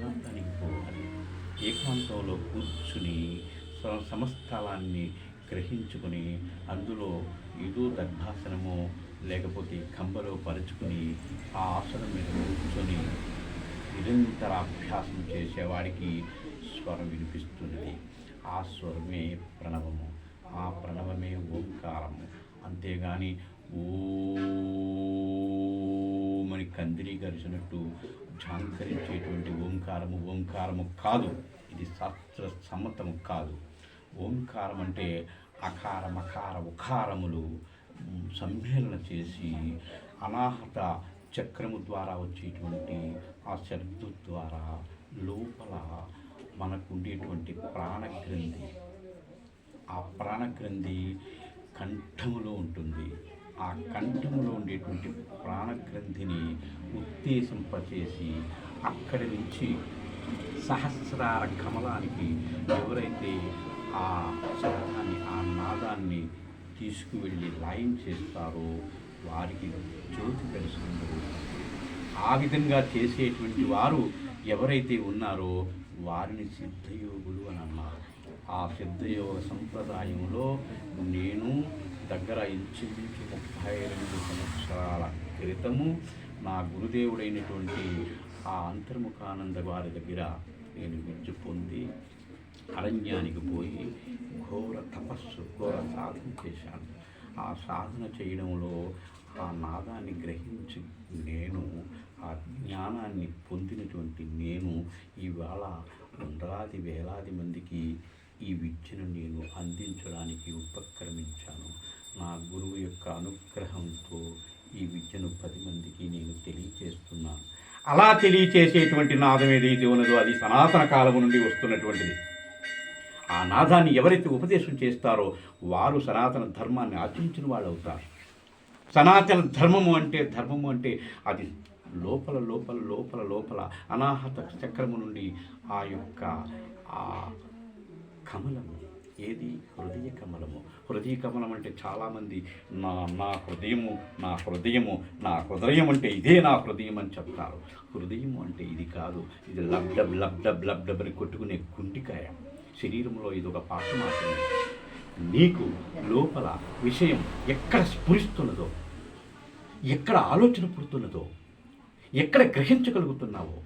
ఏకాంతానికి పోవాలి. ఏకాంతంలో కూర్చుని సమస్తలాన్ని గ్రహించుకొని అందులో ఏదో దర్భాసనమో లేకపోతే కంబలో పరుచుకుని ఆ ఆసనం మీద కూర్చొని నిరంతర అభ్యాసం చేసేవాడికి స్వరం వినిపిస్తున్నది. ఆ స్వరమే ప్రణవము, ఆ ప్రణవమే ఓంకారము. అంతేగాని ఓమని కందిరీకరిచినట్టు ఝాంకరించేటువంటి ఓంకారము కాదు. ఇది శాస్త్ర సమ్మతము కాదు. ఓంకారం అంటే అకార మకార ఉకారములు సమ్మేళన చేసి అనాహత చక్రము ద్వారా వచ్చేటువంటి ఆ శబ్దం ద్వారా లోపల మనకు ఉండేటువంటి ప్రాణగ్రంథి, ఆ ప్రాణగ్రంథి కంఠములో ఉంటుంది. ఆ కంఠములో ఉండేటువంటి ప్రాణగ్రంథిని ఉత్తేజింపచేసి అక్కడి నుంచి సహస్రార కమలానికి ఎవరైతే ఆ శబ్దాన్ని, ఆ నాదాన్ని తీసుకువెళ్ళి లయం చేస్తారో వారికి జ్యోతి తెలుసుకుంటారు. ఆ విధంగా చేసేటువంటి వారు ఎవరైతే ఉన్నారో వారిని సిద్ధయోగులు అని అన్నారు. ఆ సిద్ధయోగ సంప్రదాయంలో నేను దగ్గర ఇంచుమించు 32 సంవత్సరాల క్రితము నా గురుదేవుడైనటువంటి ఆ అంతర్ముఖానంద వారి దగ్గర నేను విద్య పొంది అరణ్యానికి పోయి ఘోర తపస్సు, ఘోర సాధన చేశాను. ఆ సాధన చేయడంలో ఆ నాదాన్ని గ్రహించి నేను, ఆ జ్ఞానాన్ని పొందినటువంటి నేను ఇవాళ వందలాది వేలాది మందికి ఈ విద్యను నేను అందించడానికి ఉపక్రమించాను. నా గురువు యొక్క అనుగ్రహంతో ఈ విద్యను 10 మందికి నేను తెలియచేస్తున్నాను. అలా తెలియచేసేటువంటి నాదం ఏదైతే ఉన్నదో అది సనాతన కాలము నుండి వస్తున్నటువంటిది. ఆ నాదాన్ని ఎవరైతే ఉపదేశం చేస్తారో వారు సనాతన ధర్మాన్ని ఆచరించిన వాళ్ళు అవుతారు. సనాతన ధర్మము అంటే అది లోపల లోపల లోపల లోపల అనాహత చక్రము నుండి ఆ యొక్క ఆ కమలము ఏది హృదయ కమలము. హృదయ కమలం అంటే చాలామంది నా హృదయం అంటే ఇదే నా హృదయం అని చెప్తారు. హృదయం అంటే ఇది కాదు. ఇది లబ్డబ్ అని కొట్టుకునే గుంటికాయ. శరీరంలో ఇది ఒక పాట మాత్రమే. నీకు లోపల విషయం ఎక్కడ స్ఫురిస్తున్నదో, ఎక్కడ ఆలోచన పుడుతున్నదో, ఎక్కడ గ్రహించగలుగుతున్నావో,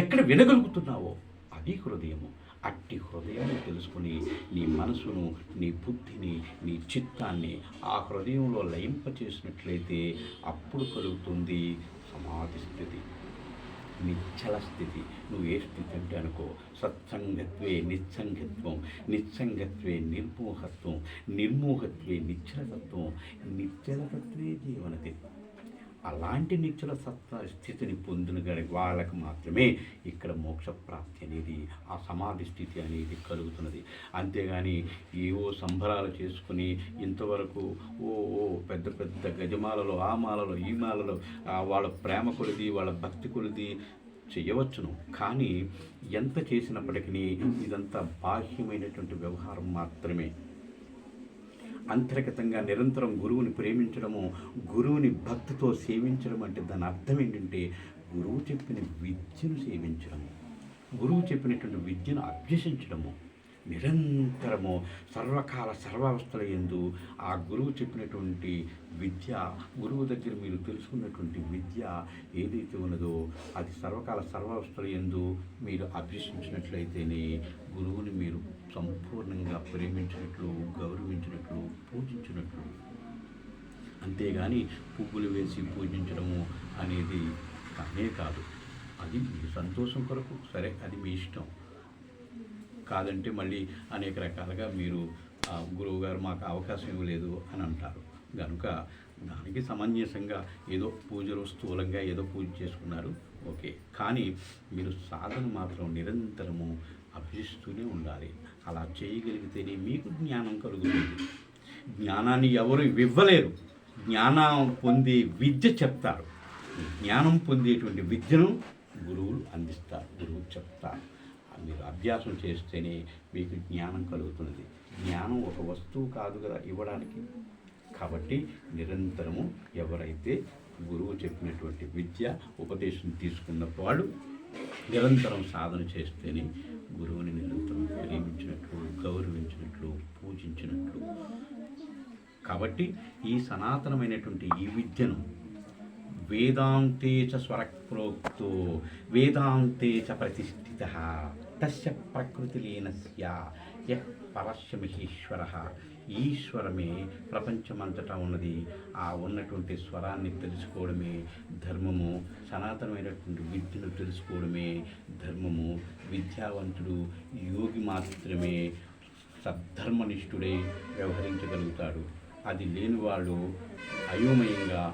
ఎక్కడ వినగలుగుతున్నావో అది హృదయము. అట్టి హృదయాన్ని తెలుసుకుని నీ మనసును, నీ బుద్ధిని, నీ చిత్తాన్ని ఆ హృదయంలో లయింపచేసినట్లయితే అప్పుడు కలుగుతుంది సమాధి స్థితి, నిశ్చల స్థితి. నువ్వు ఏ స్థితి అంటే అనుకో. సత్సంగత్వే నిస్సంగత్వం, నిస్సంగత్వే నిర్మోహత్వం, నిర్మోహత్వే నిశ్చలతత్వం, నిశ్చలతత్వే జీవనతి. అలాంటి నిశ్చల స్థితిని పొందిన వాళ్ళకు మాత్రమే ఇక్కడ మోక్షప్రాప్తి అనేది, ఆ సమాధి స్థితి అనేది కలుగుతున్నది. అంతేగాని ఏవో సంబరాలు చేసుకుని ఇంతవరకు పెద్ద పెద్ద గజమాలలో, ఆ మాలలో, ఈ మాలలో వాళ్ళ ప్రేమ కొలిది, వాళ్ళ భక్తి కొలిది చేయవచ్చును. కానీ ఎంత చేసినప్పటికీ ఇదంతా బాహ్యమైనటువంటి వ్యవహారం మాత్రమే. అంతర్గతంగా నిరంతరం గురువుని ప్రేమించడము, గురువుని భక్తితో సేవించడం అంటే దాని అర్థం ఏంటంటే గురువు చెప్పిన విద్యను సేవించడము, గురువు చెప్పినటువంటి విద్యను అభ్యసించడము. నిరంతరము సర్వకాల సర్వావస్థల యందు ఆ గురువు చెప్పినటువంటి విద్య, గురువు దగ్గర మీరు తెలుసుకున్నటువంటి విద్య ఏదైతే ఉన్నదో అది సర్వకాల సర్వావస్థల యందు మీరు అభ్యసించినట్లయితేనే గురువుని మీరు సంపూర్ణంగా ప్రేమించినట్లు, గౌరవించినట్లు, పూజించినట్లు. అంతేగాని పువ్వులు వేసి పూజించడము అనేది కానే కాదు. అది మీ సంతోషం కొరకు, సరే అది మీ ఇష్టం. కాదంటే మళ్ళీ అనేక రకాలుగా మీరు గురువు గారు మాకు అవకాశం ఇవ్వలేదు అని అంటారు. కనుక దానికి సమంజసంగా ఏదో పూజలు స్థూలంగా ఏదో పూజ చేసుకున్నారు, ఓకే. కానీ మీరు సాధన మాత్రం నిరంతరము అభ్యసిస్తూనే ఉండాలి. అలా చేయగలిగితేనే మీకు జ్ఞానం కలుగుతుంది. జ్ఞానాన్ని ఎవరు ఇవ్వలేరు. జ్ఞానం పొందే విద్య చెప్తారు. జ్ఞానం పొందేటువంటి విద్యను గురువులు అందిస్తారు, గురువులు చెప్తారు. మీరు అభ్యాసం చేస్తేనే మీకు జ్ఞానం కలుగుతున్నది. జ్ఞానం ఒక వస్తువు కాదు కదా ఇవ్వడానికి. కాబట్టి నిరంతరము ఎవరైతే గురువు చెప్పినటువంటి విద్య ఉపదేశం తీసుకున్న వాళ్ళు నిరంతరం సాధన చేస్తేనే గురువుని నిరంతరం ప్రేమించినట్లు, గౌరవించినట్లు, పూజించినట్లు. కాబట్టి ఈ సనాతనమైనటువంటి ఈ విద్యను వేదాంతే చ స్వరప్రోక్తో వేదాంతే చ ప్రతిష్ఠిత తస్య ప్రకృతిలీనస్య యః పరస్య మహేశ్వరః. ఈశ్వరమే ప్రపంచమంతటా ఉన్నది. ఆ ఉన్నటువంటి స్వరాన్ని తెలుసుకోవడమే ధర్మము. సనాతనమైనటువంటి విద్యను తెలుసుకోవడమే ధర్మము. విద్యావంతుడు యోగి మాత్రమే సద్ధర్మనిష్ఠుడై వ్యవహరించగలుగుతాడు. అది లేని వాళ్ళు అయోమయంగా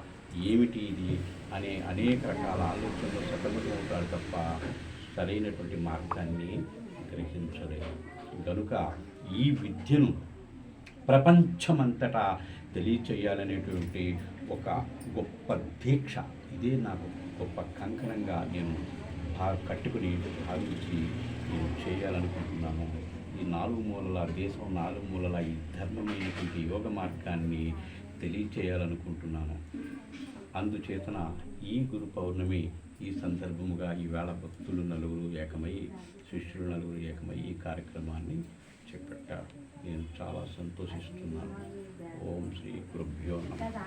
ఏమిటి ఇది అనే అనేక రకాల ఆలోచనలు సతమతమవుతాడు తప్ప సరైనటువంటి మార్గాన్ని గ్రహించలేదు. కనుక ఈ విద్యను ప్రపంచమంతటా తెలియచేయాలనేటువంటి ఒక గొప్ప దీక్ష, ఇదే నాకు గొప్ప కంకణంగా నేను కట్టుకుని భావించి నేను చేయాలనుకుంటున్నాను. ఈ నాలుగు మూలల దేశం నాలుగు మూలల ఈ ధర్మమైనటువంటి యోగ మార్గాన్ని తెలియచేయాలనుకుంటున్నాను. అందుచేతన ఈ గురు పౌర్ణమి ఈ సందర్భముగా ఈవేళ భక్తులు నలుగురు ఏకమై, శిష్యులు నలుగురు ఏకమై ఈ కార్యక్రమాన్ని చేపట్టారు. నేను చాలా సంతోషిస్తున్నాను. ఓం శ్రీ గురుభ్యో నమః.